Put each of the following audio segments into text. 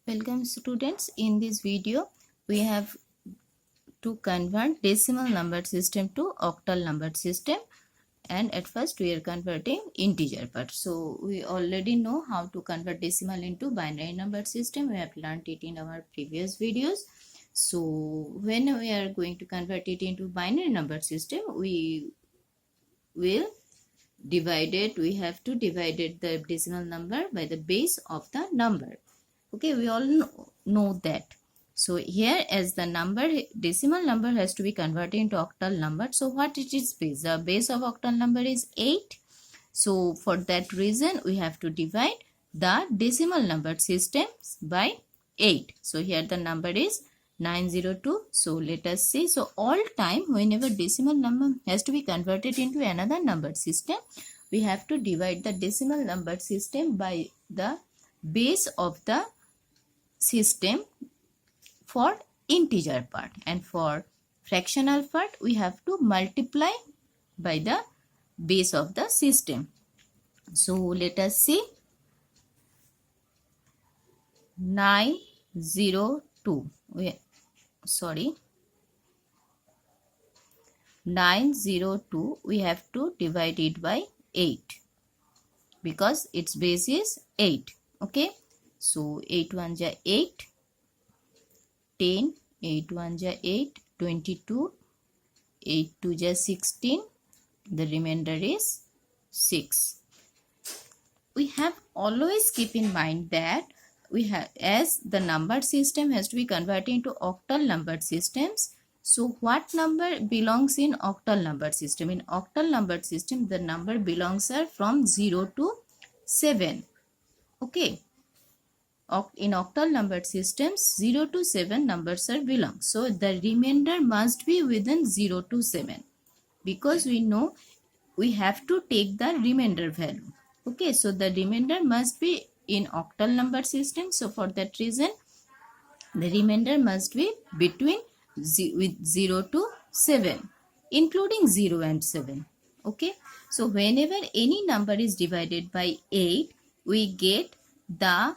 Welcome students. In this video we have to convert decimal number system to octal number system, and at first we are converting integer part. So we already know how to convert decimal into binary number system. We have learned it in our previous videos. So when we are going to convert it into binary number system, we will divide it. We have to divide the decimal number by the base of the number. Okay, we all know that. So here, as the number decimal number has to be converted into octal number, so what it is base? The base of octal number is 8. So for that reason we have to divide the decimal number systems by 8. So here the number is 902. So let us see. So all time whenever decimal number has to be converted into another number system, we have to divide the decimal number system by the base of the system for integer part, and for fractional part we have to multiply by the base of the system. So let us see. 902 902 we have to divide it by 8 because its base is 8. Okay, so 8 1 ja 8, 10, 8 1 ja 8, 22, 8 2 ja 16, the remainder is 6. We have always keep in mind that we have, as the number system has to be converted into octal number systems, so what number belongs in octal number system? In octal number system the number belongs are from 0 to 7. Okay, in octal number systems 0 to 7 numbers are belong, so the remainder must be within 0 to 7 because we know we have to take the remainder value. Okay, so the remainder must be in octal number system, so for that reason the remainder must be between with 0 to 7 including 0 and 7. Okay, so whenever any number is divided by 8 we get the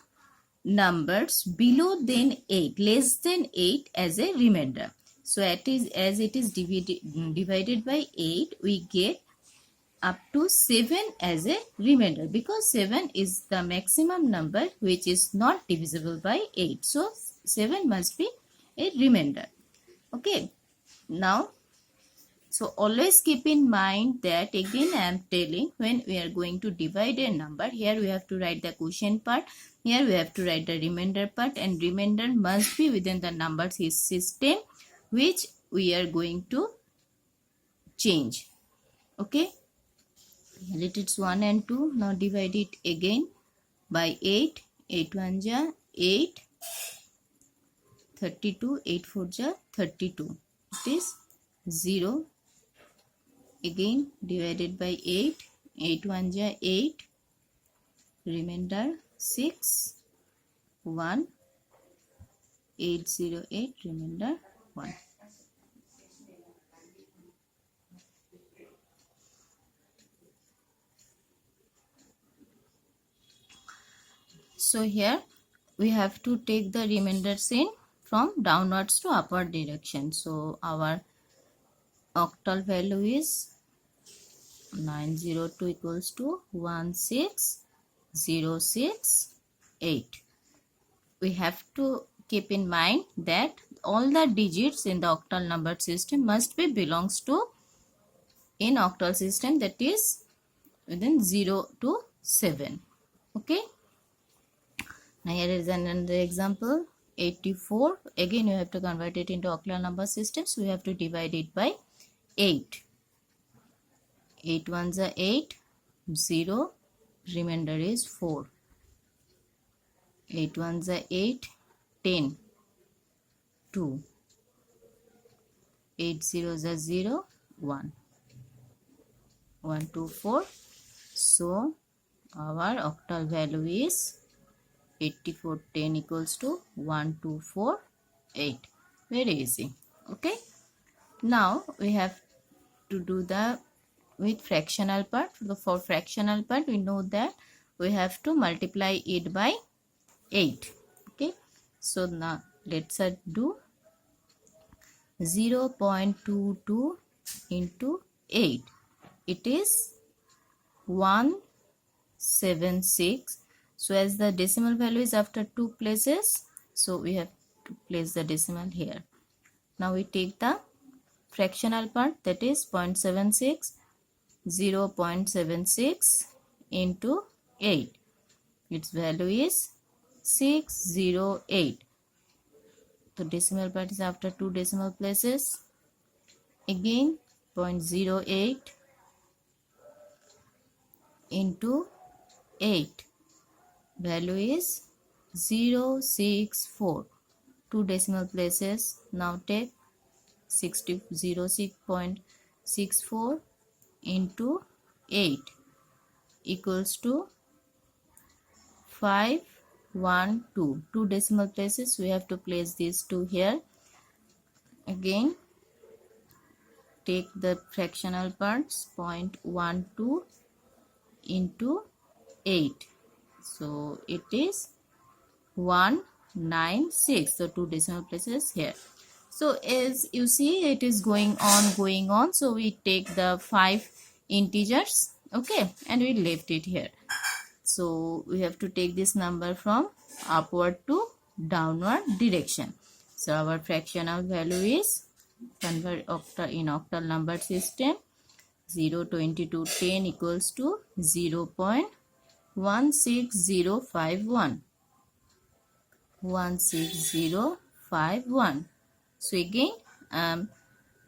numbers below than 8, less than 8 as a remainder. So as it is divided by 8 we get up to 7 as a remainder because 7 is the maximum number which is not divisible by 8. So 7 must be a remainder. Okay, now so always keep in mind that again I am telling, when we are going to divide a number, here we have to write the quotient part, here we have to write the remainder part, and remainder must be within the number system which we are going to change. Okay, let it is 1 and 2. Now divide it again by 8. 8 1 ja 8, 32, 8 4 ja 32. It is 0. Again divided by 8. 8 1 ja 8, remainder 6, 1, 808, remainder 1. So here we have to take the remainders in from downwards to upward direction. So our octal value is 902 equals to 16068. We have to keep in mind that all the digits in the octal number system must be belongs to in octal system, that is within 0 to 7. Okay, now here is another example. 84, again you have to convert it into octal number system, so we have to divide it by 8. 8 1s are 8, 0, remainder is 4. 8 1s are 8, 10, 2. 8 zeros are 0, 1. 1 2 4. So our octal value is 8410 equals to 1248. Very easy. Okay, now we have to do the with fractional part. For fractional part we know that we have to multiply it by 8. Okay, So now let's do 0.22 into 8. It is 176. So as the decimal value is after 2 places, so we have to place the decimal here. Now we take the fractional part, that is 0.76. 0.76 into 8. Its value is 608. The decimal part is after 2 decimal places. Again 0.08 into 8. Value is 064. 2 decimal places. Now take 06.64 into 8 equals to 512. 2 decimal places, we have to place these 2 here. Again take the fractional parts, 0.12 into 8. So it is 196. So 2 decimal places here. So as you see, it is going on. So we take the 5 integers, okay, and we left it here. So we have to take this number from upward to downward direction. So our fractional value is, convert in octal number system, 0, 20 to 10 equals to 0.16051. 16051. So again I am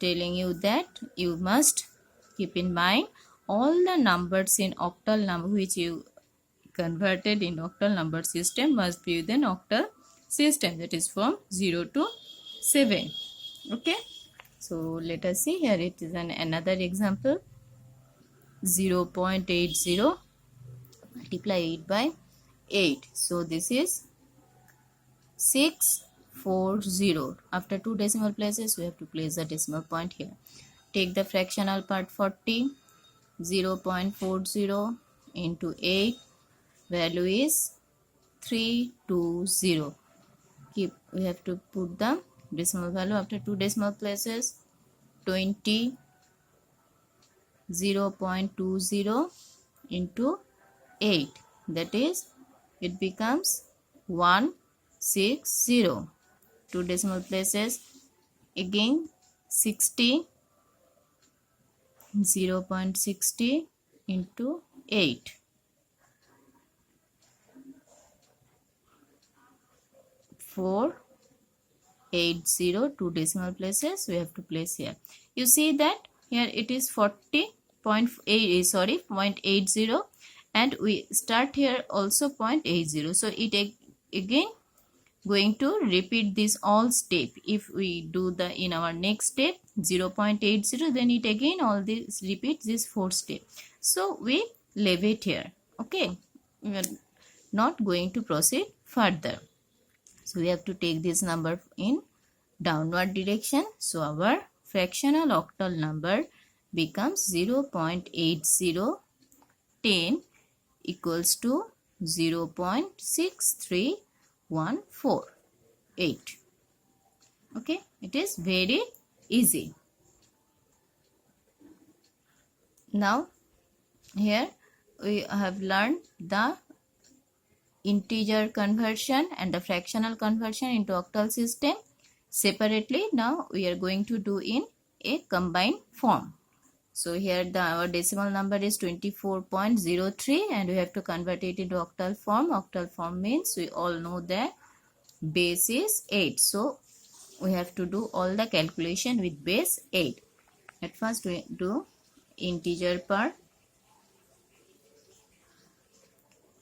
telling you that you must keep in mind all the numbers in octal number which you converted in octal number system must be within octal system, that is from 0 to 7. Okay, so let us see here. It is another example. 0.80 multiply 8 by 8. So this is 640. After 2 decimal places, we have to place the decimal point here. Take the fractional part, 40. 0.40 into 8. Value is 320. We have to put the decimal value after 2 decimal places. 20. 0.20 into 8. That is, it becomes 160. 2 decimal places. Again 60. 0.60 into 8. 480. 2 decimal places we have to place here. You see that here it is 0.80 and we start here also 0.80. So it again going to repeat this all step. If we do the in our next step 0.80, then it again all this repeats this 4th step. So we leave it here. Okay, we are not going to proceed further. So we have to take this number in downward direction. So our fractional octal number becomes 0.8010 equals to 0.63148. Okay, it is very easy. Now here we have learned the integer conversion and the fractional conversion into octal system separately. Now we are going to do in a combined form. So here our decimal number is 24.03 and we have to convert it into octal form. Octal form means we all know that base is 8. So we have to do all the calculation with base 8. At first we do integer part.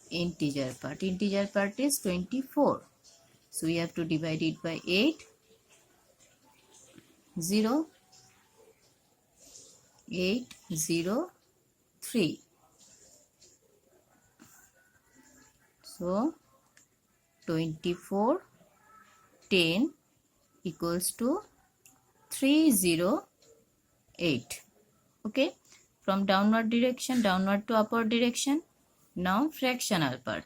Integer part is 24. So we have to divide it by 8. 0.803. So 2410 equals to 308. Okay, from downward direction, downward to upward direction. Now fractional part.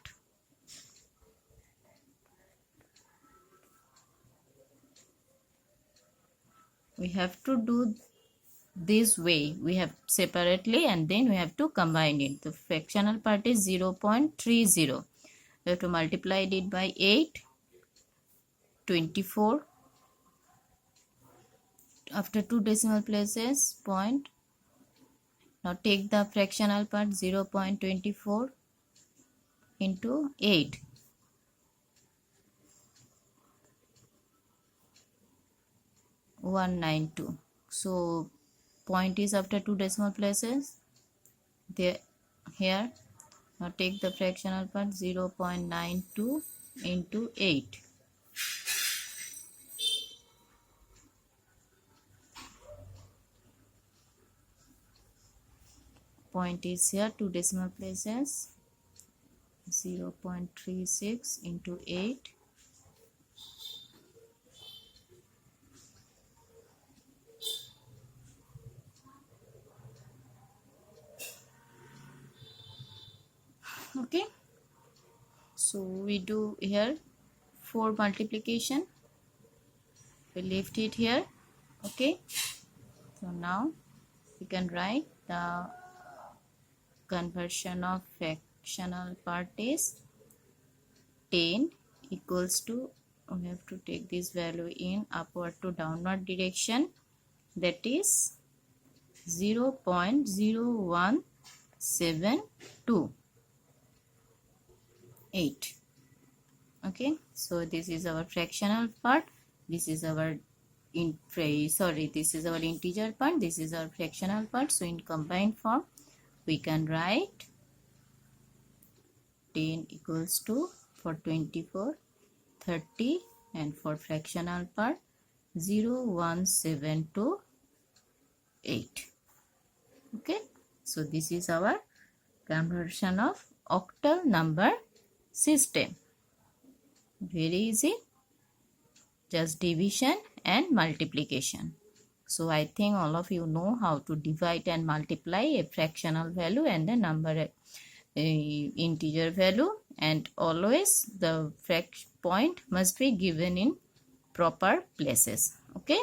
we have to do this way. We have separately and then we have to combine it. The fractional part is 0.30. We have to multiply it by 8, 24. After 2 decimal places, point. Now take the fractional part 0.24 into 8. (192). So point is after 2 decimal places. There, here. Now take the fractional part 0.92 into 8. Point is here 2 decimal places. 0.36 into 8. Okay, so we do here 4 multiplication. We left it here. Okay, so now we can write the conversion of fractional part is 10 equals to, we have to take this value in upward to downward direction, that is 0.01728. Okay, so this is our fractional part, this is our this is our integer part, this is our fractional part. So in combined form we can write 10 equals to, for 24, 30, and for fractional part 0.1728. Okay, so this is our conversion of octal number system. Very easy, just division and multiplication. So I think all of you know how to divide and multiply a fractional value and a number integer value, and always the point must be given in proper places. Okay.